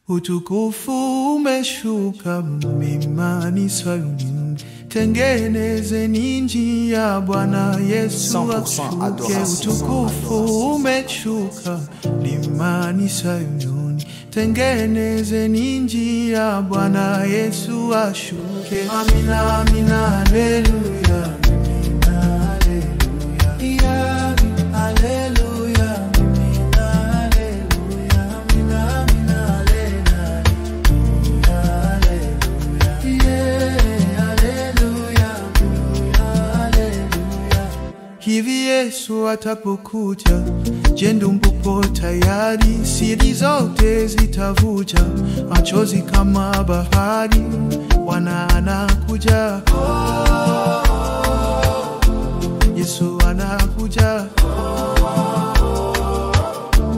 Utukufu umeshuka mlimani Sayuni, tengenezeni njia, Bwana Yesu ashuke. Utukufu umeshuka mlimani Sayuni, tengenezeni njia, Bwana Yesu ashuke. Amina, amina, haleluya, amina, haleluya, haleluya. Hivi Yesu atapokuja, je, mpo tayari? Siri zote zitavuja, machozi kama bahari. Bwana anakuja, Yesu anakuja,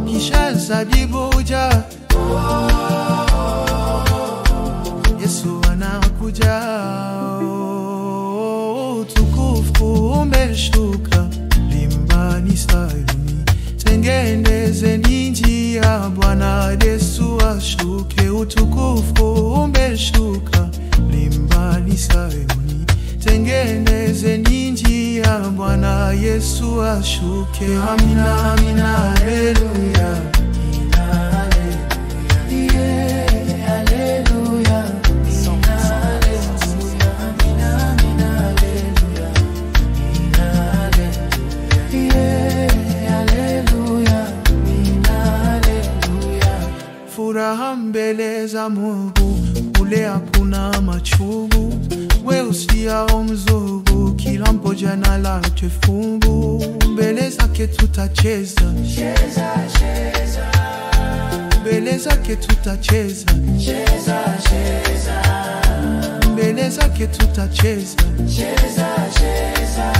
kisha zabibuja, Yesu anakuja. Utukufu umeshuka mlimani Sayuni, tengenezeni njia, Bwana Yesu ashuke. Utukufu umeshuka mlimani Sayuni, tengenezeni njia, Bwana Yesu ashuke. Amina, amina, haleluya, furaha mbele za Mungu, ule hakuna machubu, weusi au mzungu, kila mmoja na lake fungu. Mbele zake tutacheza, cheza, cheza, mbele zake tutacheza, cheza, cheza, mbele zake tutacheza, cheza, cheza,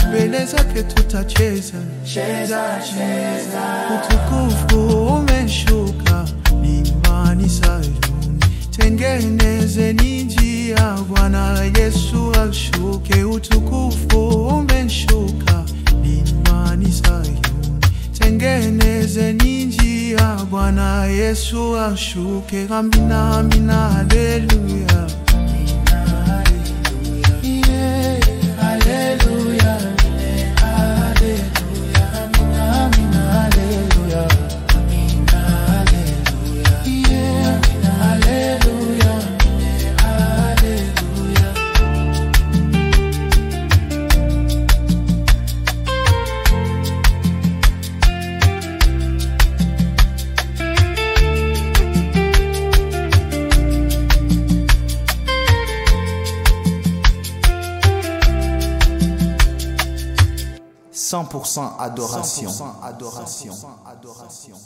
mbele zake tutacheza, cheza, cheza. Utukufu umeshuka mlimani Sayuni, tengenezeni njia, Bwana Yesu ashuke. Utukufu umeshuka mlimani Sayuni, tengenezeni njia, Bwana Yesu ashuke. Amina, amina, haleluya, %, adoration. 100% adoration.